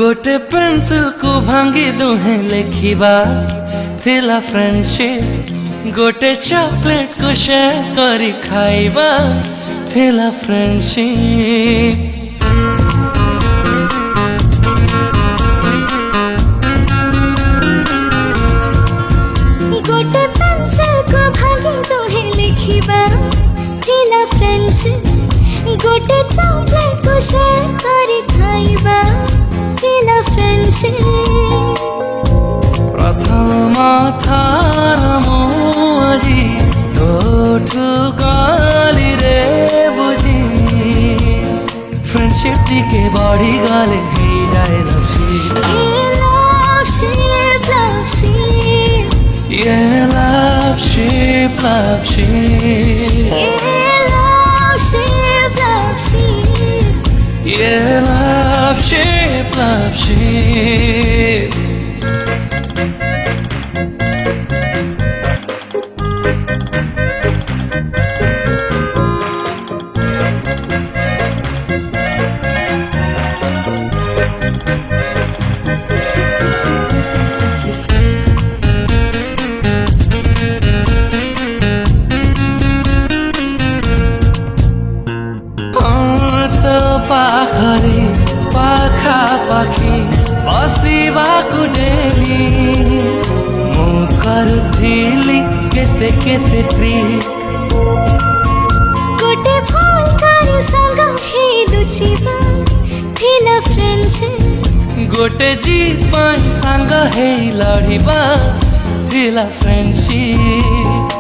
गोटे पेंसिल को भांगी दुहे लिखिबा थिला फ्रेंडशिप। गोटे चॉकलेट को शेयर करी खाइबा थिला फ्रेंडशिप। गोटे पेंसिल को भांगी दुहे लिखिबा थिला फ्रेंडशिप। गोटे चॉकलेट को शेयर करी खाइबा थिला फ्रेंडशिप। प्रथम थार मोजी तोठु गाली रे बुझी फ्रेंडशिप दिके बढ़ी गले हे जाए लवशिप। ये लव शिप लव शिप ये love shape, love shape. पाखरे पाखा पाखी बसिबाकु डेली मु करुथिली केते केते ट्रिट। गोटे फोन करी संग हे लुचिबा थिला फ्रेंडशिप। गोटे जीत पाई संग हे लड़िबा थिला फ्रेंडशिप।